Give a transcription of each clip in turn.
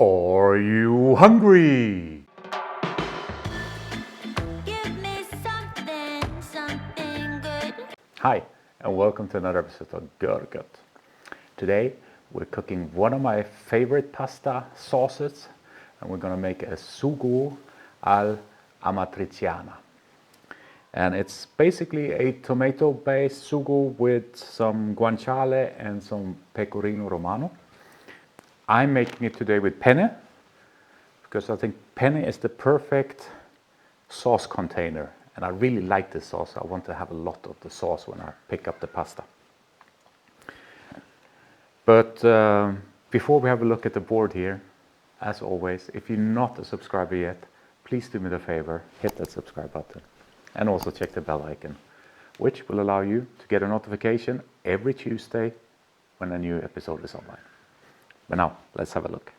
Are you hungry? Give me something good. Hi, and welcome to another episode of Görgött. Today we're cooking one of my favorite pasta sauces, and we're gonna make a sugo al amatriciana. And it's basically a tomato-based sugo with some guanciale and some pecorino romano. I'm making it today with penne, because I think penne is the perfect sauce container, and I really like this sauce. I want to have a lot of the sauce when I pick up the pasta. But before we have a look at the board here, as always, if you're not a subscriber yet, please do me the favor, hit that subscribe button, and also check the bell icon, which will allow you to get a notification every Tuesday when a new episode is online. But now, let's have a look.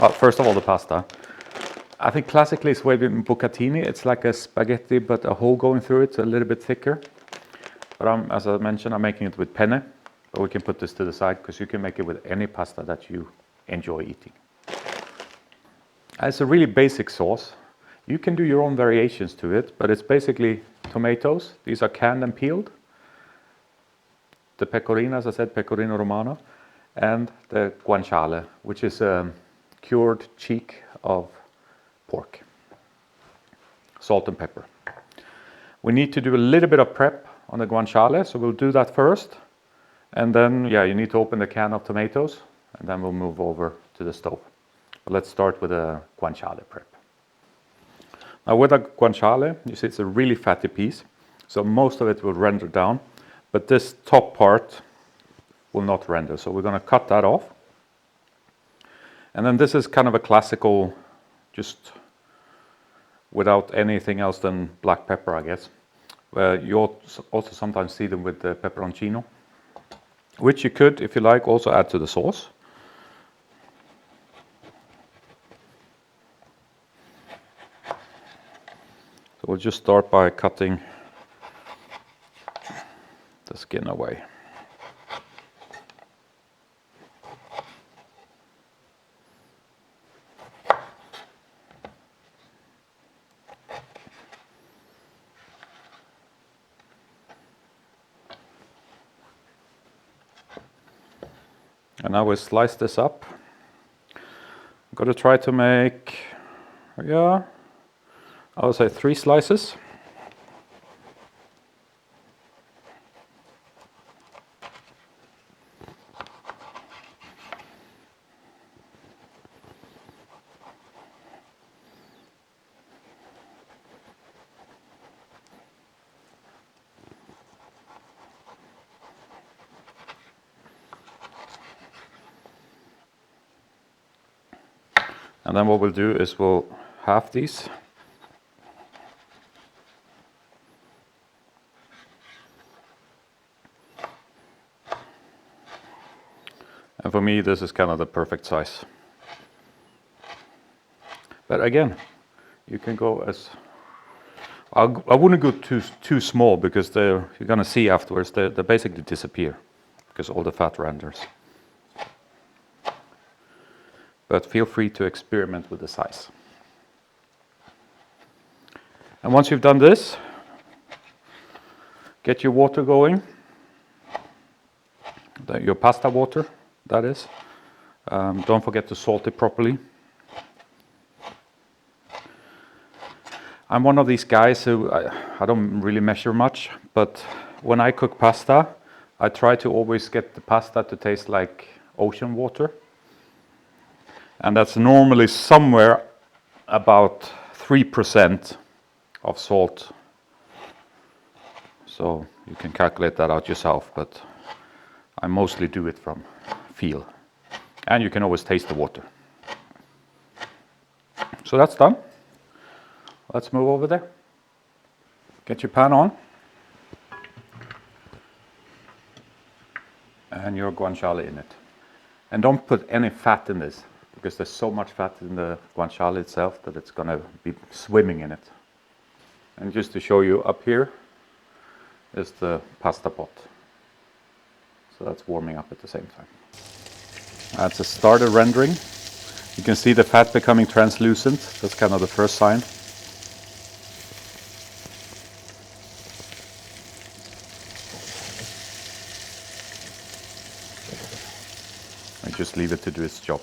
Well, first of all, the pasta. I think classically it's made in Bucatini. It's like a spaghetti, but a hole going through it, so a little bit thicker. But as I mentioned, I'm making it with penne. But we can put this to the side, because you can make it with any pasta that you enjoy eating. It's a really basic sauce. You can do your own variations to it, but it's basically tomatoes. These are canned and peeled. The pecorino, as I said, pecorino romano. And the guanciale, which is a cured cheek of pork. Salt and pepper. We need to do a little bit of prep on the guanciale, so we'll do that first. And then, you need to open the can of tomatoes, and then we'll move over to the stove. But let's start with the guanciale prep. Now with the guanciale, you see it's a really fatty piece, so most of it will render down, but this top part will not render, so we're going to cut that off. And then this is kind of a classical, just without anything else than black pepper, I guess. You also sometimes see them with the peperoncino, which you could, if you like, also add to the sauce. So we'll just start by cutting the skin away. And now we slice this up. I'm going to try to make, I would say 3 slices. And then what we'll do is we'll halve these. And for me, this is kind of the perfect size. But again, you can go as... I wouldn't go too small, because you're going to see afterwards, they basically disappear, because all the fat renders. But feel free to experiment with the size. And once you've done this, get your water going, your pasta water, that is. Don't forget to salt it properly. I'm one of these guys who, I don't really measure much, but when I cook pasta, I try to always get the pasta to taste like ocean water. And that's normally somewhere about 3% of salt. So you can calculate that out yourself, but I mostly do it from feel. And you can always taste the water. So that's done. Let's move over there. Get your pan on. And your guanciale in it. And don't put any fat in this, because there's so much fat in the guanciale itself that it's going to be swimming in it. And just to show you, up here is the pasta pot. So that's warming up at the same time. That's started rendering. You can see the fat becoming translucent. That's kind of the first sign. I just leave it to do its job.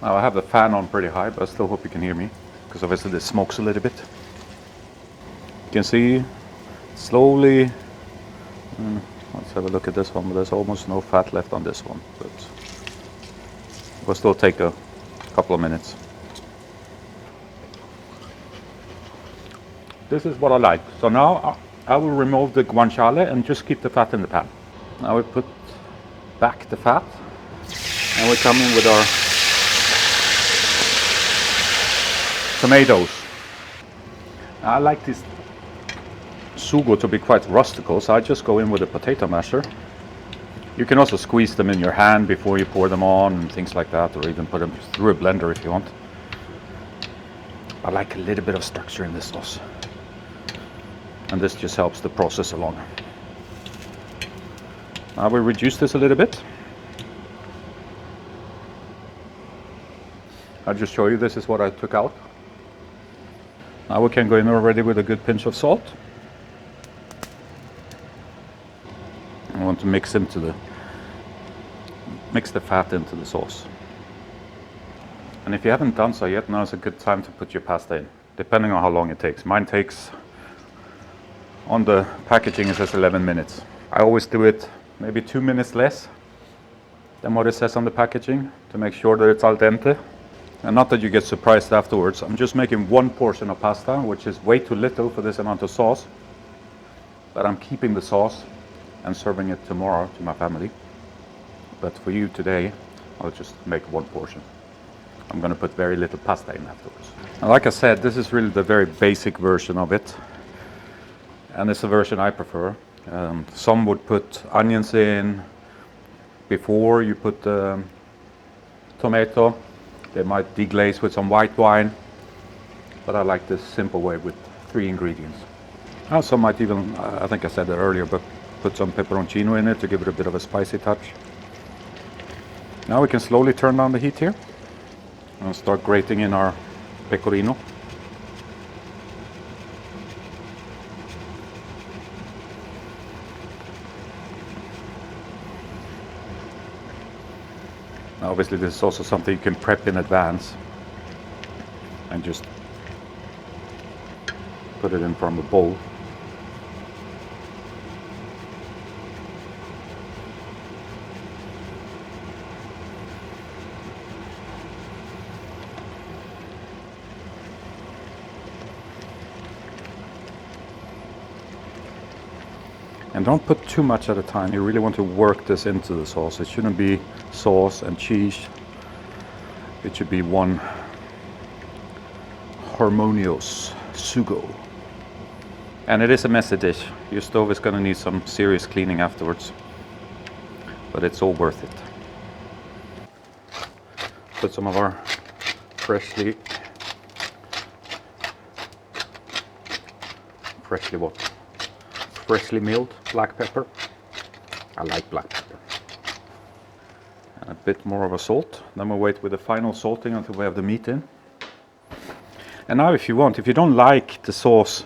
Now I have the fan on pretty high, but I still hope you can hear me, because obviously this smokes a little bit. You can see slowly, let's have a look at this one, but there's almost no fat left on this one, but it will still take a couple of minutes. This is what I like. So now I will remove the guanciale and just keep the fat in the pan. Now we put back the fat, and we come in with our tomatoes. I like this sugo to be quite rustical, so I just go in with a potato masher. You can also squeeze them in your hand before you pour them on and things like that, or even put them through a blender if you want. I like a little bit of structure in this sauce, and this just helps the process along. Now we reduce this a little bit. I'll just show you, this is what I took out. Now we can go in already with a good pinch of salt. I want to mix the fat into the sauce. And if you haven't done so yet, now is a good time to put your pasta in, depending on how long it takes. Mine takes, on the packaging it says 11 minutes. I always do it maybe 2 minutes less than what it says on the packaging, to make sure that it's al dente. And not that you get surprised afterwards. I'm just making one portion of pasta, which is way too little for this amount of sauce. But I'm keeping the sauce and serving it tomorrow to my family. But for you today, I'll just make one portion. I'm going to put very little pasta in afterwards. And like I said, this is really the very basic version of it. And it's the version I prefer. Some would put onions in before you put the tomato. They might deglaze with some white wine, but I like this simple way with 3 ingredients. Some might even, I think I said that earlier, but put some peperoncino in it to give it a bit of a spicy touch. Now we can slowly turn down the heat here and start grating in our pecorino. Obviously this is also something you can prep in advance and just put it in from a bowl. And don't put too much at a time. You really want to work this into the sauce. It shouldn't be sauce and cheese. It should be one harmonious sugo. And it is a messy dish. Your stove is going to need some serious cleaning afterwards, but it's all worth it. Put some of our freshly milled black pepper. I like black pepper. And a bit more of a salt. Then we'll wait with the final salting until we have the meat in. And now if you don't like the sauce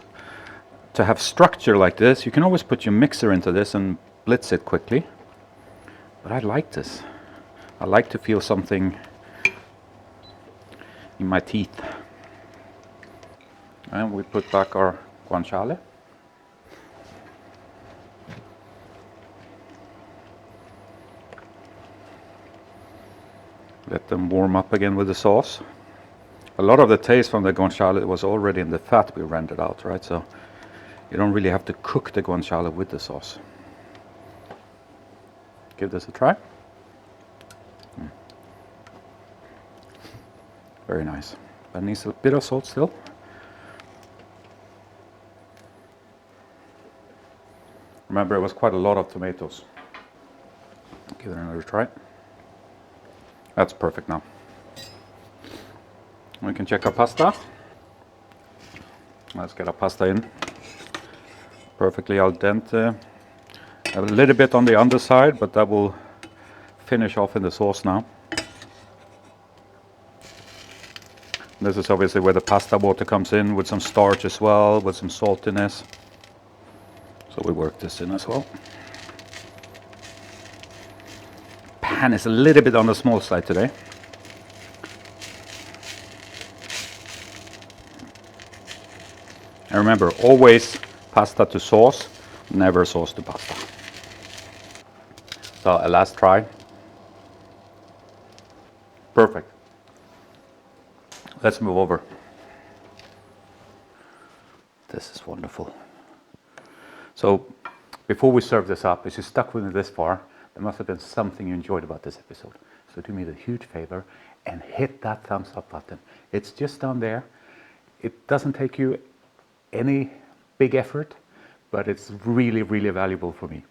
to have structure like this, you can always put your mixer into this and blitz it quickly. But I like this. I like to feel something in my teeth. And we put back our guanciale. Let them warm up again with the sauce. A lot of the taste from the guanciale was already in the fat we rendered out, right? So you don't really have to cook the guanciale with the sauce. Give this a try. Very nice. But it needs a bit of salt still. Remember, it was quite a lot of tomatoes. Give it another try. That's perfect now. We can check our pasta. Let's get our pasta in. Perfectly al dente. A little bit on the underside, but that will finish off in the sauce now. This is obviously where the pasta water comes in with some starch as well, with some saltiness. So we work this in as well. Pan is a little bit on the small side today. And remember, always pasta to sauce, never sauce to pasta. So a last try. Perfect. Let's move over. This is wonderful. So before we serve this up, if you stuck with me this far, there must have been something you enjoyed about this episode. So do me the huge favor and hit that thumbs up button. It's just down there. It doesn't take you any big effort, but it's really, really valuable for me.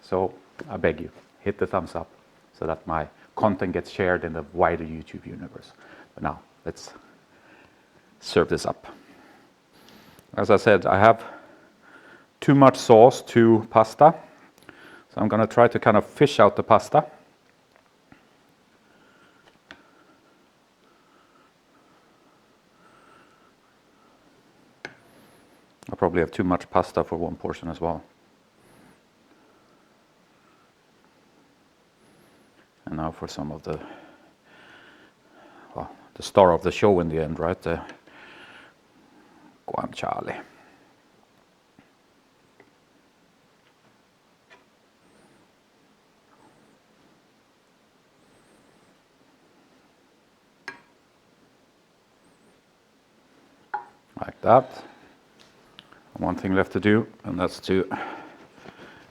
So I beg you, hit the thumbs up so that my content gets shared in the wider YouTube universe. But now, let's serve this up. As I said, I have too much sauce to pasta, so I'm going to try to kind of fish out the pasta. I probably have too much pasta for one portion as well. And now for some of the, well, the star of the show in the end, right? The Guanciale. Like that. One thing left to do, and that's to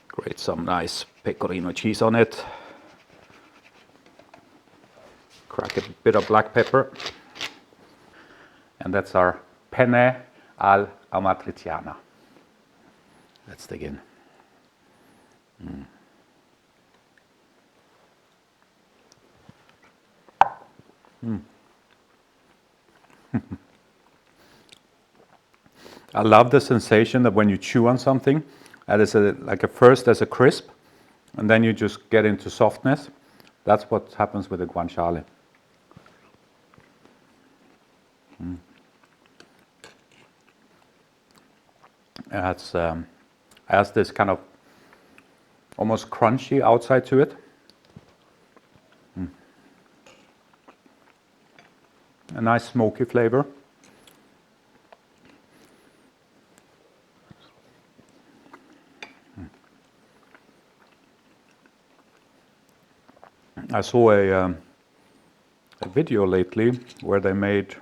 grate some nice pecorino cheese on it. Crack a bit of black pepper. And that's our penne al amatriciana. Let's dig in. I love the sensation that when you chew on something, that is like at first there's a crisp, and then you just get into softness. That's what happens with the guanciale. It has this kind of almost crunchy outside to it. A nice smoky flavor. I saw a video lately where they made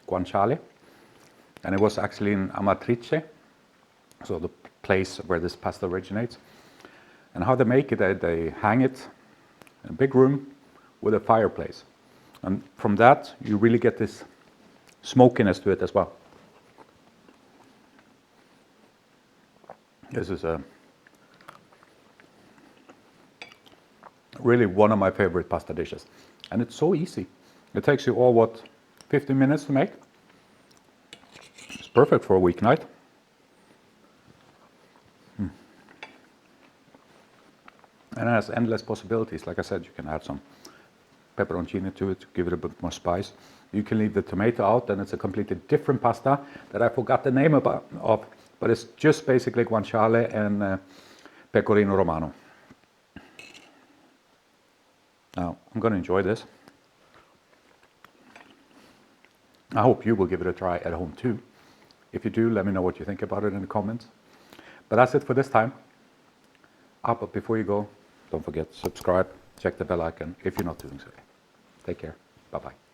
guanciale, and it was actually in Amatrice, so the place where this pasta originates. And how they make it, they hang it in a big room with a fireplace. And from that, you really get this smokiness to it as well. This is really one of my favorite pasta dishes. And it's so easy. It takes you all, 15 minutes to make? It's perfect for a weeknight. And it has endless possibilities. Like I said, you can add some pepperoncini to it to give it a bit more spice. You can leave the tomato out, and it's a completely different pasta that I forgot the name of, but it's just basically guanciale and Pecorino Romano. Now, I'm going to enjoy this. I hope you will give it a try at home too. If you do, let me know what you think about it in the comments. But that's it for this time. But before you go, don't forget, subscribe, check the bell icon if you're not doing so. Take care. Bye-bye.